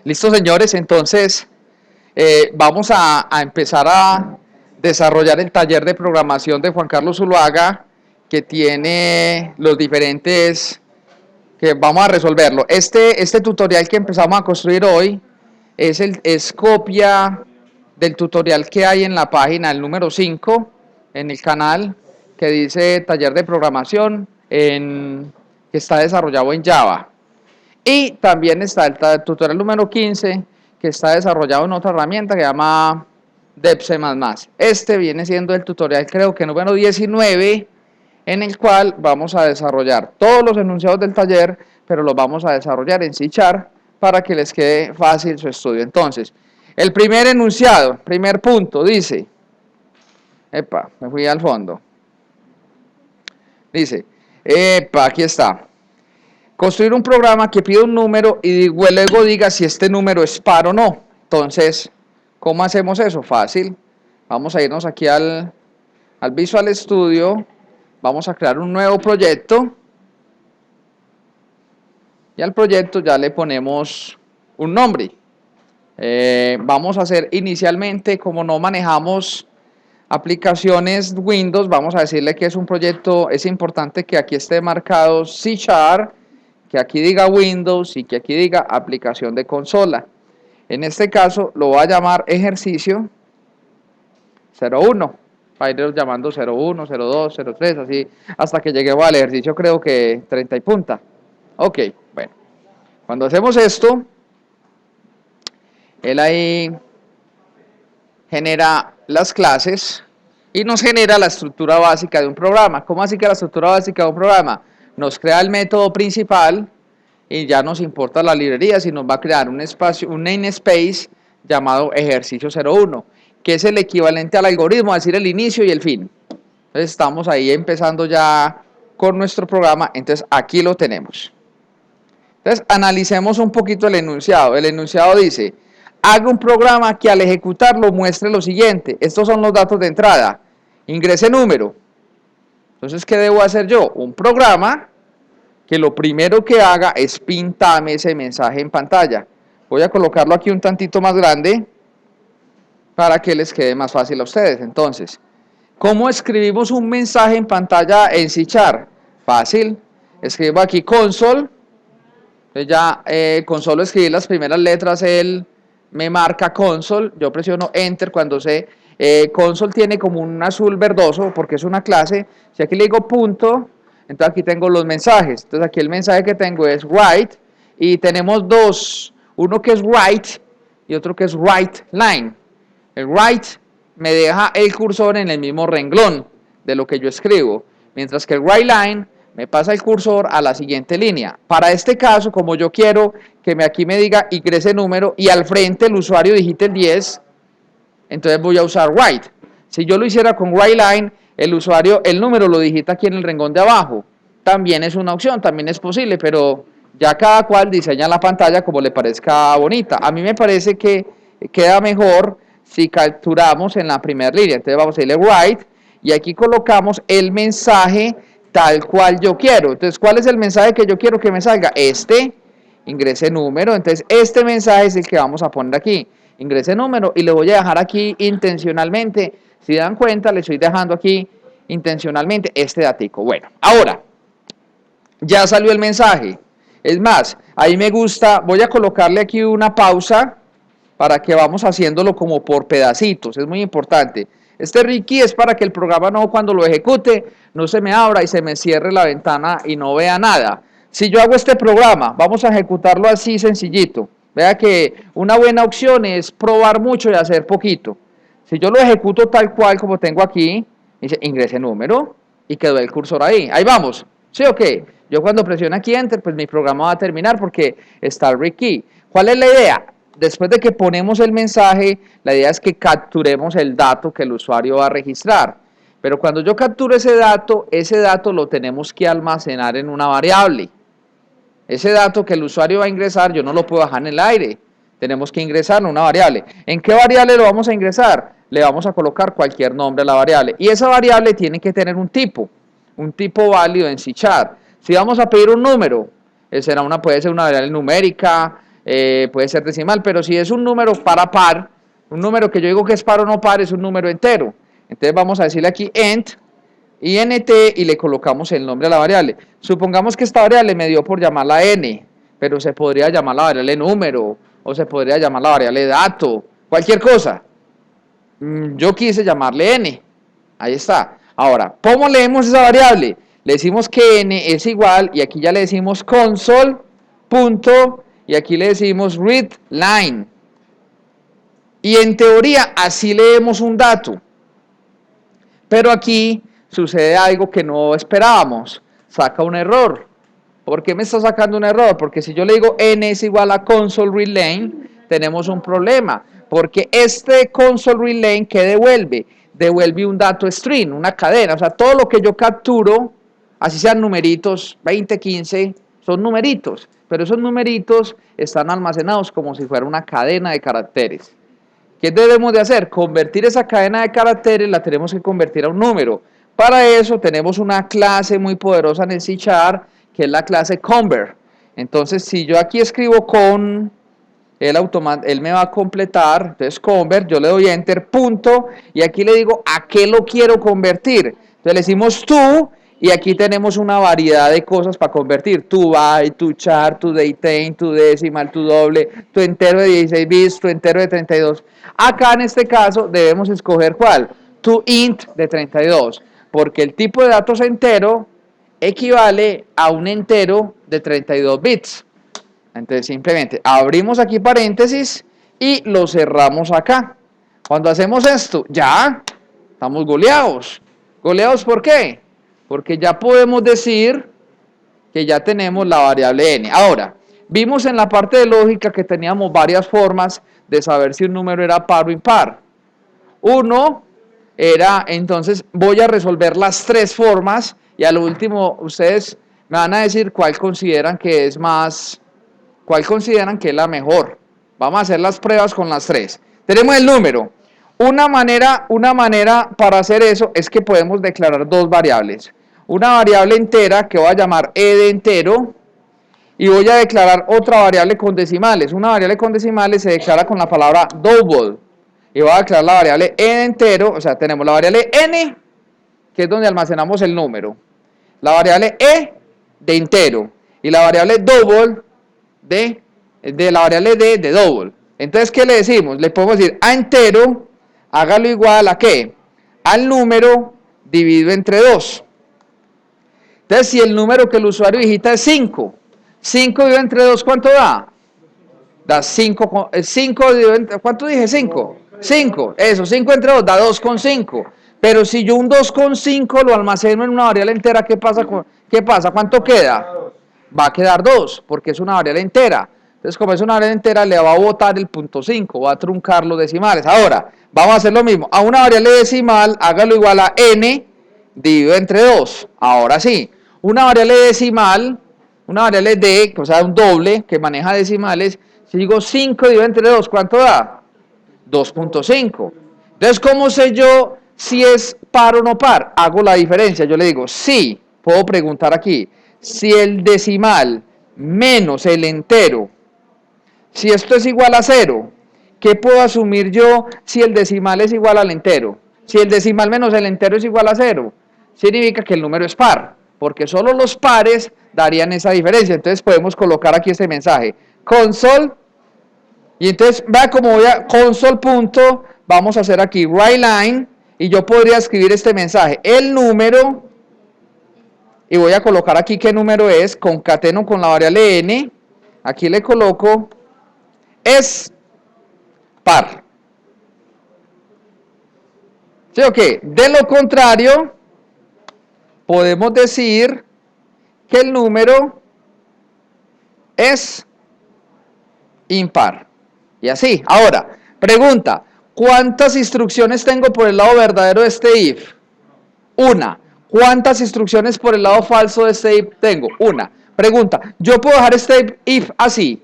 Listo, señores, entonces vamos a empezar a desarrollar el taller de programación de Juan Carlos Zuluaga, que tiene los diferentes, que vamos a resolverlo. Este tutorial que empezamos a construir hoy es copia del tutorial que hay en la página, el número 5, en el canal, que dice taller de programación, que está desarrollado en Java. Y también está el tutorial número 15, que está desarrollado en otra herramienta que se llama DevC++. Este viene siendo el tutorial, creo que número 19, en el cual vamos a desarrollar todos los enunciados del taller, pero los vamos a desarrollar en C# para que les quede fácil su estudio. Entonces, el primer enunciado, primer punto, dice, me fui al fondo, dice, aquí está. Construir un programa que pide un número y luego diga si este número es par o no. Entonces, ¿cómo hacemos eso? Fácil. Vamos a irnos aquí al Visual Studio. Vamos a crear un nuevo proyecto. Y al proyecto ya le ponemos un nombre. Vamos a hacer inicialmente, como no manejamos aplicaciones Windows, vamos a decirle que es un proyecto, es importante que aquí esté marcado C#, que aquí diga Windows y que aquí diga aplicación de consola. En este caso lo voy a llamar ejercicio 01. Va a ir llamando 01, 02, 03, así hasta que lleguemos al ejercicio, creo que 30 y punta. Ok, bueno. Cuando hacemos esto, él ahí genera las clases y nos genera la estructura básica de un programa. ¿Cómo así que la estructura básica de un programa? Nos crea el método principal y ya nos importa la librería si nos va a crear un espacio, un namespace llamado ejercicio 01, que es el equivalente al algoritmo, es decir, el inicio y el fin. Entonces estamos ahí empezando ya con nuestro programa, entonces aquí lo tenemos. Entonces analicemos un poquito el enunciado. El enunciado dice, haga un programa que al ejecutarlo muestre lo siguiente. Estos son los datos de entrada. Ingrese número. Entonces, ¿qué debo hacer yo? Un programa que lo primero que haga es pintarme ese mensaje en pantalla. Voy a colocarlo aquí un tantito más grande para que les quede más fácil a ustedes. Entonces, ¿cómo escribimos un mensaje en pantalla en C#? Fácil. Escribo aquí console. Entonces ya con solo escribir las primeras letras él me marca console. Yo presiono enter cuando console tiene como un azul verdoso porque es una clase. Si aquí le digo punto, entonces aquí tengo los mensajes. Entonces aquí el mensaje que tengo es write y tenemos dos, uno que es write y otro que es write line. El write me deja el cursor en el mismo renglón de lo que yo escribo, mientras que el write line me pasa el cursor a la siguiente línea. Para este caso, como yo quiero que aquí me diga ingrese número y al frente el usuario digite el 10, entonces voy a usar write. Si yo lo hiciera con write line, el usuario, el número lo digita aquí en el renglón de abajo. También es una opción, también es posible, pero ya cada cual diseña la pantalla como le parezca bonita. A mí me parece que queda mejor si capturamos en la primera línea. Entonces vamos a irle write y aquí colocamos el mensaje tal cual yo quiero. Entonces, ¿cuál es el mensaje que yo quiero que me salga? Ingrese número. Entonces, este mensaje es el que vamos a poner aquí. Ingrese número y le voy a dejar aquí intencionalmente. Si dan cuenta, le estoy dejando aquí intencionalmente este datico. Bueno, ahora, ya salió el mensaje. Es más, ahí me gusta, voy a colocarle aquí una pausa para que vamos haciéndolo como por pedacitos. Es muy importante. Este Ricky es para que el programa no, cuando lo ejecute, no se me abra y se me cierre la ventana y no vea nada. Si yo hago este programa, vamos a ejecutarlo así sencillito. Vea que una buena opción es probar mucho y hacer poquito. Si yo lo ejecuto tal cual como tengo aquí, dice ingrese número y quedó el cursor ahí. Ahí vamos. ¿Sí o qué? Yo cuando presiono aquí Enter, pues mi programa va a terminar porque está el Ricky. ¿Cuál es la idea? Después de que ponemos el mensaje, la idea es que capturemos el dato que el usuario va a registrar. Pero cuando yo capturo ese dato lo tenemos que almacenar en una variable. Ese dato que el usuario va a ingresar, yo no lo puedo dejar en el aire. Tenemos que ingresarlo en una variable. ¿En qué variable lo vamos a ingresar? Le vamos a colocar cualquier nombre a la variable. Y esa variable tiene que tener un tipo válido en C#. Si vamos a pedir un número, puede ser una variable numérica, puede ser decimal, pero si es un número par a par, un número que yo digo que es par o no par, es un número entero. Entonces vamos a decirle aquí int, int, y le colocamos el nombre a la variable. Supongamos que esta variable me dio por llamarla n, pero se podría llamar la variable número, o se podría llamar la variable dato, cualquier cosa. Yo quise llamarle n, ahí está. Ahora, ¿cómo leemos esa variable? Le decimos que n es igual, y aquí ya le decimos console, punto, y aquí le decimos readLine. Y en teoría así leemos un dato. Pero aquí sucede algo que no esperábamos. Saca un error. ¿Por qué me está sacando un error? Porque si yo le digo n es igual a console readLine, tenemos un problema. Porque este console readLine, ¿qué devuelve? Devuelve un dato string, una cadena. O sea, todo lo que yo capturo, así sean numeritos, 20, 15, son numeritos. Pero esos numeritos están almacenados como si fuera una cadena de caracteres. ¿Qué debemos de hacer? Convertir esa cadena de caracteres, la tenemos que convertir a un número. Para eso tenemos una clase muy poderosa en el C#, que es la clase convert. Entonces, si yo aquí escribo con, él me va a completar, entonces convert, yo le doy enter, punto, y aquí le digo a qué lo quiero convertir. Entonces le decimos to, y aquí tenemos una variedad de cosas para convertir. Tu byte, tu char, tu datetime, tu decimal, tu doble, tu entero de 16 bits, tu entero de 32. Acá en este caso debemos escoger ¿cuál? Tu int de 32, porque el tipo de datos entero equivale a un entero de 32 bits. Entonces simplemente abrimos aquí paréntesis y lo cerramos acá. Cuando hacemos esto, ya estamos goleados. ¿Goleados por qué? Porque ya podemos decir que ya tenemos la variable n. Ahora, vimos en la parte de lógica que teníamos varias formas de saber si un número era par o impar. Uno era, entonces voy a resolver las tres formas y a lo último ustedes me van a decir cuál consideran que es más, cuál consideran que es la mejor. Vamos a hacer las pruebas con las tres. Tenemos el número. Una manera para hacer eso es que podemos declarar dos variables. Una variable entera que voy a llamar e de entero y voy a declarar otra variable con decimales. Una variable con decimales se declara con la palabra double. Y voy a declarar la variable e de entero, o sea, tenemos la variable n, que es donde almacenamos el número. La variable e de entero y la variable double de la variable d de double. Entonces, ¿qué le decimos? Le podemos decir a entero, hágalo igual a ¿qué? Al número dividido entre 2. Entonces, si el número que el usuario digita es 5, 5 dividido entre 2, ¿cuánto da? Da 5, 5 dividido entre, ¿cuánto dije? 5. 5, eso, 5 entre 2 da 2,5. Pero si yo un 2,5 lo almaceno en una variable entera, ¿qué pasa? ¿Cuánto queda? Va a quedar 2, porque es una variable entera. Entonces, como es una variable entera, le va a botar el punto 5, va a truncar los decimales. Ahora, vamos a hacer lo mismo. A una variable decimal, hágalo igual a n dividido entre 2. Ahora sí, una variable decimal, una variable d, o sea, un doble que maneja decimales, si digo 5 dividido entre 2, ¿cuánto da? 2,5. Entonces, ¿cómo sé yo si es par o no par? Hago la diferencia, yo le digo, sí, puedo preguntar aquí, si el decimal menos el entero, si esto es igual a 0, ¿qué puedo asumir yo si el decimal es igual al entero? Si el decimal menos el entero es igual a 0, significa que el número es par, porque solo los pares darían esa diferencia. Entonces podemos colocar aquí este mensaje, console, y entonces vea cómo voy a console punto, vamos a hacer aquí writeLine, y yo podría escribir este mensaje, el número, y voy a colocar aquí qué número es, concateno con la variable n, aquí le coloco, es par. ¿Sí o qué? De lo contrario, podemos decir que el número es impar. Y así. Ahora, pregunta, ¿cuántas instrucciones tengo por el lado verdadero de este if? Una. ¿Cuántas instrucciones por el lado falso de este if tengo? Una. Pregunta, ¿yo puedo dejar este if así?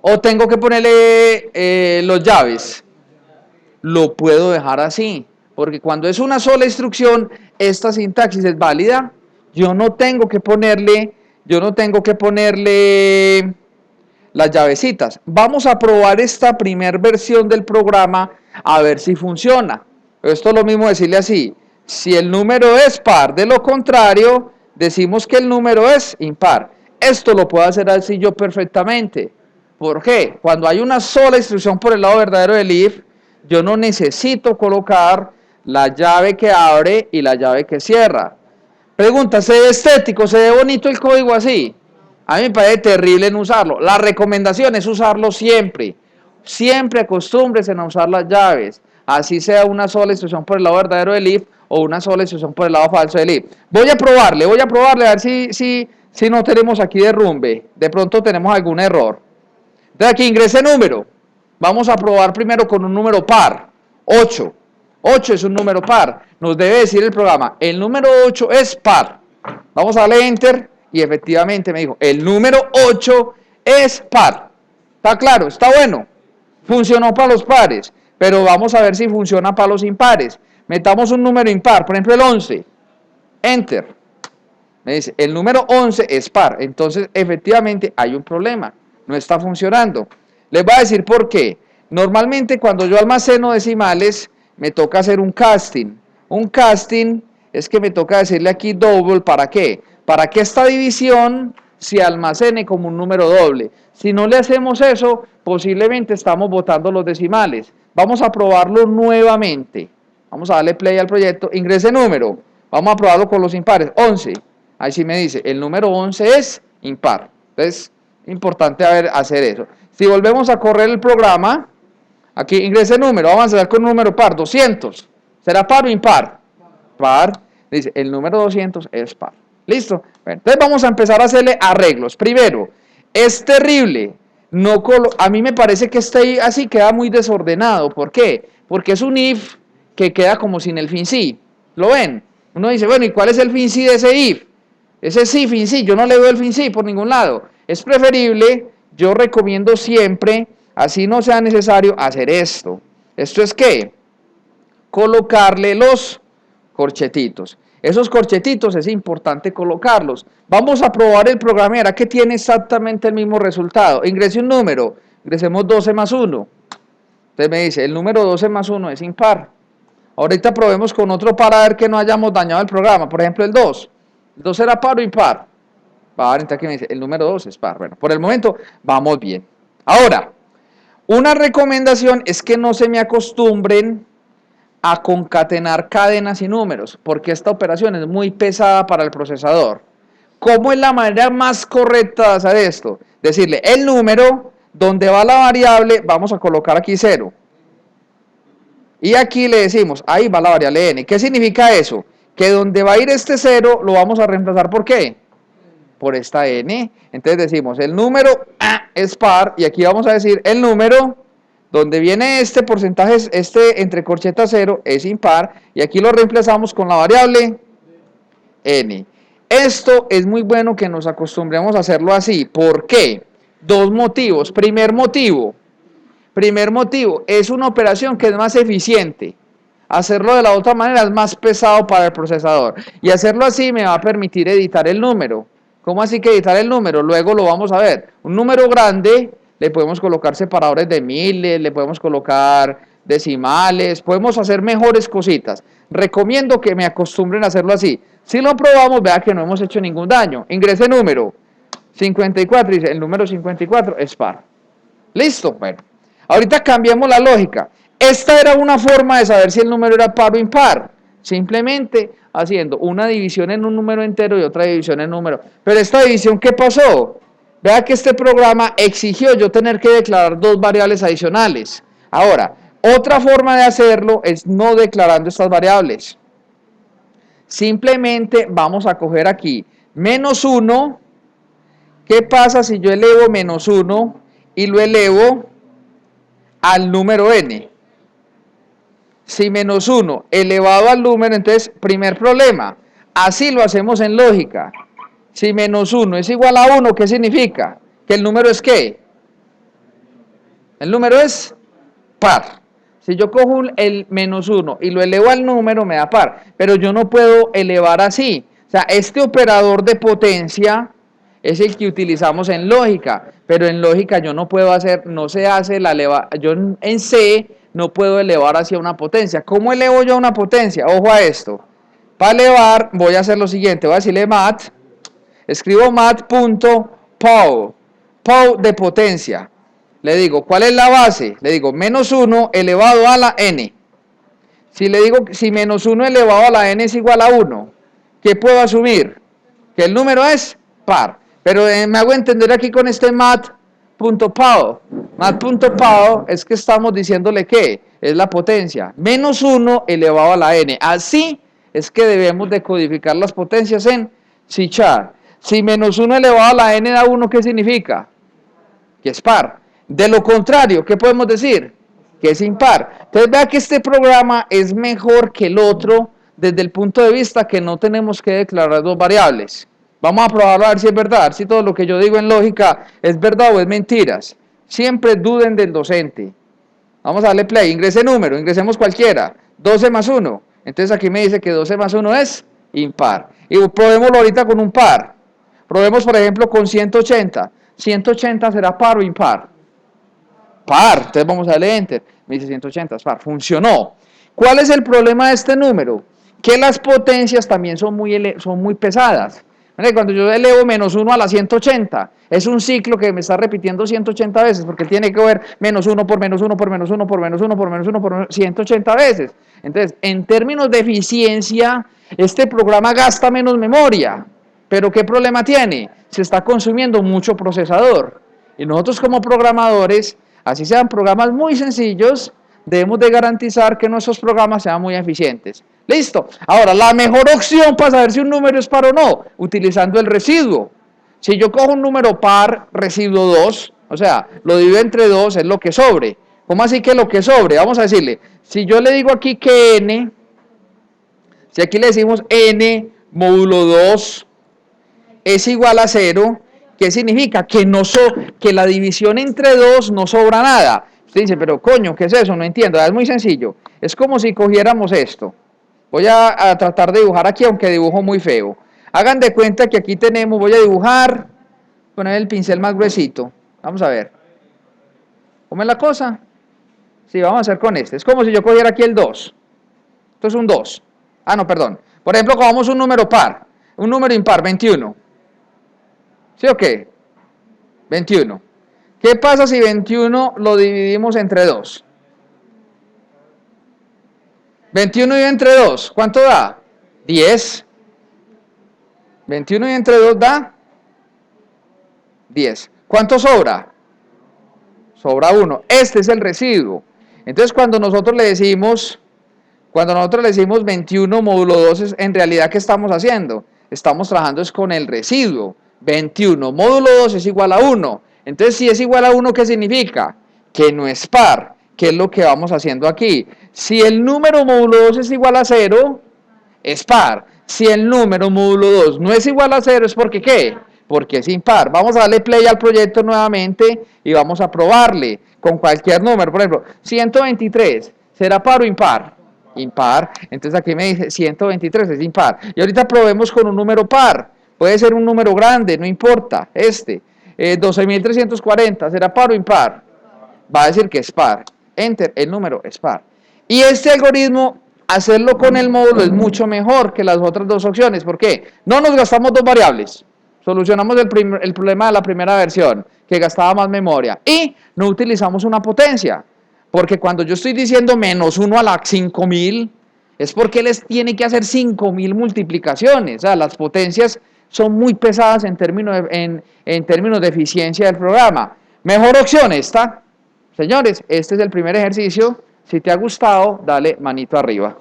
¿O tengo que ponerle los llaves? Lo puedo dejar así, porque cuando es una sola instrucción, esta sintaxis es válida. Yo no tengo que ponerle las llavecitas. Vamos a probar esta primera versión del programa a ver si funciona. Esto es lo mismo decirle así, si el número es par, de lo contrario, decimos que el número es impar. Esto lo puedo hacer así yo perfectamente. ¿Por qué? Cuando hay una sola instrucción por el lado verdadero del if, yo no necesito colocar la llave que abre y la llave que cierra. Pregunta, ¿se ve estético, se ve bonito el código así? A mí me parece terrible en usarlo. La recomendación es usarlo siempre. Siempre acostúmbrense a usar las llaves. Así sea una sola instrucción por el lado verdadero del if o una sola instrucción por el lado falso del if. Voy a probarle a ver si no tenemos aquí derrumbe. De pronto tenemos algún error. Entonces aquí ingrese número. Vamos a probar primero con un número par. 8. 8 es un número par. Nos debe decir el programa, el número 8 es par. Vamos a darle enter y efectivamente me dijo, el número 8 es par. ¿Está claro? ¿Está bueno? Funcionó para los pares, pero vamos a ver si funciona para los impares. Metamos un número impar, por ejemplo el 11. Enter. Me dice, el número 11 es par. Entonces, efectivamente, hay un problema. No está funcionando. Les voy a decir por qué. Normalmente, cuando yo almaceno decimales, me toca hacer un casting. Un casting es que me toca decirle aquí double, ¿para qué? Para que esta división se almacene como un número doble. Si no le hacemos eso, posiblemente estamos botando los decimales. Vamos a probarlo nuevamente. Vamos a darle play al proyecto. Ingrese número. Vamos a probarlo con los impares. 11. Ahí sí me dice, el número 11 es impar. Entonces, importante hacer eso. Si volvemos a correr el programa, aquí ingrese número, vamos a hacer con un número par, 200. ¿Será par o impar? Par. Dice, el número 200 es par. ¿Listo? Bueno, entonces vamos a empezar a hacerle arreglos. Primero, es terrible. A mí me parece que este así queda muy desordenado. ¿Por qué? Porque es un if que queda como sin el fin sí. ¿Lo ven? Uno dice, bueno, ¿y cuál es el fin sí de ese if? Ese sí, fin sí, yo no le veo el fin sí por ningún lado. Es preferible, yo recomiendo siempre, así no sea necesario, hacer esto. ¿Esto es qué? Colocarle los corchetitos. Esos corchetitos es importante colocarlos. Vamos a probar el programa, verá que tiene exactamente el mismo resultado. Ingrese un número, ingresemos 12 más 1. Entonces me dice, el número 12 más 1 es impar. Ahorita probemos con otro para ver que no hayamos dañado el programa. Por ejemplo, el 2. ¿El 2 era par o impar? Par, entonces aquí me dice, el número 2 es par. Bueno, por el momento vamos bien. Ahora, una recomendación es que no se me acostumbren a concatenar cadenas y números, porque esta operación es muy pesada para el procesador. ¿Cómo es la manera más correcta de hacer esto? Decirle el número, donde va la variable, vamos a colocar aquí 0. Y aquí le decimos, ahí va la variable n. ¿Qué significa eso? Que donde va a ir este 0, lo vamos a reemplazar ¿por qué? Por esta n. Entonces decimos, el número es par, y aquí vamos a decir el número donde viene este porcentaje, este entre corcheta 0, es impar, y aquí lo reemplazamos con la variable n. Esto es muy bueno que nos acostumbremos a hacerlo así. ¿Por qué? Dos motivos. Primer motivo, es una operación que es más eficiente. Hacerlo de la otra manera es más pesado para el procesador. Y hacerlo así me va a permitir editar el número. ¿Cómo así que editar el número? Luego lo vamos a ver. Un número grande, le podemos colocar separadores de miles, le podemos colocar decimales, podemos hacer mejores cositas. Recomiendo que me acostumbren a hacerlo así. Si lo probamos, vea que no hemos hecho ningún daño. Ingrese número 54, dice el número 54 es par. ¿Listo? Bueno, ahorita cambiamos la lógica. Esta era una forma de saber si el número era par o impar. Simplemente haciendo una división en un número entero y otra división en número. Pero esta división, ¿qué pasó? Vea que este programa exigió yo tener que declarar dos variables adicionales. Ahora, otra forma de hacerlo es no declarando estas variables. Simplemente vamos a coger aquí menos 1. ¿Qué pasa si yo elevo menos 1 y lo elevo al número n? Si menos 1 elevado al número, entonces, primer problema. Así lo hacemos en lógica. Si menos 1 es igual a 1, ¿qué significa? ¿Que el número es qué? El número es par. Si yo cojo el menos 1 y lo elevo al número, me da par. Pero yo no puedo elevar así. O sea, este operador de potencia es el que utilizamos en lógica. pero en lógica yo no puedo hacer, no se hace la yo en C no puedo elevar hacia una potencia. ¿Cómo elevo yo una potencia? Ojo a esto. Para elevar voy a hacer lo siguiente, voy a decirle mat, escribo mat.pow, pow de potencia. Le digo, ¿cuál es la base? Le digo, menos 1 elevado a la n. Si le digo, si menos 1 elevado a la n es igual a 1, ¿qué puedo asumir? Que el número es par. Pero me hago entender aquí con este mat.pow. Mat.pow es que estamos diciéndole que es la potencia. Menos 1 elevado a la n. Así es que debemos de codificar las potencias en C#. Si menos 1 elevado a la n da 1, ¿qué significa? Que es par. De lo contrario, ¿qué podemos decir? Que es impar. Entonces vea que este programa es mejor que el otro desde el punto de vista que no tenemos que declarar dos variables. Vamos a probarlo a ver si es verdad, a ver si todo lo que yo digo en lógica es verdad o es mentiras. Siempre duden del docente. Vamos a darle play, ingrese número, ingresemos cualquiera. 12 más 1. Entonces aquí me dice que 12 más 1 es impar. Y probémoslo ahorita con un par. Probemos por ejemplo con 180. 180 será par o impar. Par, entonces vamos a darle enter, me dice 180 es par, funcionó. ¿Cuál es el problema de este número? Que las potencias también son muy pesadas. Cuando yo elevo menos 1 a la 180, es un ciclo que me está repitiendo 180 veces, porque tiene que ver menos 1 por menos 1 por menos 1 por menos 1 por menos 1 por 180 veces. Entonces, en términos de eficiencia, este programa gasta menos memoria, pero ¿qué problema tiene? Se está consumiendo mucho procesador. Y nosotros como programadores, así sean programas muy sencillos, debemos de garantizar que nuestros programas sean muy eficientes. Listo. Ahora, la mejor opción para saber si un número es par o no, utilizando el residuo. Si yo cojo un número par, residuo 2, o sea, lo divido entre 2, es lo que sobre. ¿Cómo así que lo que sobre? Vamos a decirle, si yo le digo aquí que n, si aquí le decimos n módulo 2 es igual a 0, ¿qué significa? Que, que la división entre 2 no sobra nada. Usted dice, pero coño, ¿qué es eso? No entiendo. Es muy sencillo. Es como si cogiéramos esto. Voy a tratar de dibujar aquí, aunque dibujo muy feo. Hagan de cuenta que aquí tenemos, voy a dibujar, poner el pincel más gruesito. Vamos a ver. ¿Cómo es la cosa? Sí, vamos a hacer con este. Es como si yo cogiera aquí el 2. Esto es un 2. Ah, no, perdón. Por ejemplo, cogamos un número par, un número impar, 21. ¿Sí o qué? 21. ¿Qué pasa si 21 lo dividimos entre 2? 21 y entre 2, ¿cuánto da? 10. 21 y entre 2 da 10. ¿Cuánto sobra? Sobra 1. Este es el residuo. Entonces, cuando nosotros le decimos 21 módulo 2, en realidad, ¿qué estamos haciendo? Estamos trabajando es con el residuo. 21 módulo 2 es igual a 1. Entonces, si es igual a 1, ¿qué significa? Que no es par. ¿Qué es lo que vamos haciendo aquí? Si el número módulo 2 es igual a 0, es par. Si el número módulo 2 no es igual a 0, ¿es porque qué? Porque es impar. Vamos a darle play al proyecto nuevamente y vamos a probarle con cualquier número. Por ejemplo, 123, ¿será par o impar? Impar. Entonces aquí me dice 123 es impar. Y ahorita probemos con un número par. Puede ser un número grande, no importa. 12.340, ¿será par o impar? Va a decir que es par. Enter, el número es par. Y este algoritmo, hacerlo con el módulo es mucho mejor que las otras dos opciones. ¿Por qué? No nos gastamos dos variables. Solucionamos el problema de la primera versión, que gastaba más memoria. Y no utilizamos una potencia. Porque cuando yo estoy diciendo menos 1 a la 5000, es porque les tiene que hacer 5000 multiplicaciones. O sea, las potencias son muy pesadas en términos de eficiencia del programa. Mejor opción esta. Señores, este es el primer ejercicio. Si te ha gustado, dale manito arriba.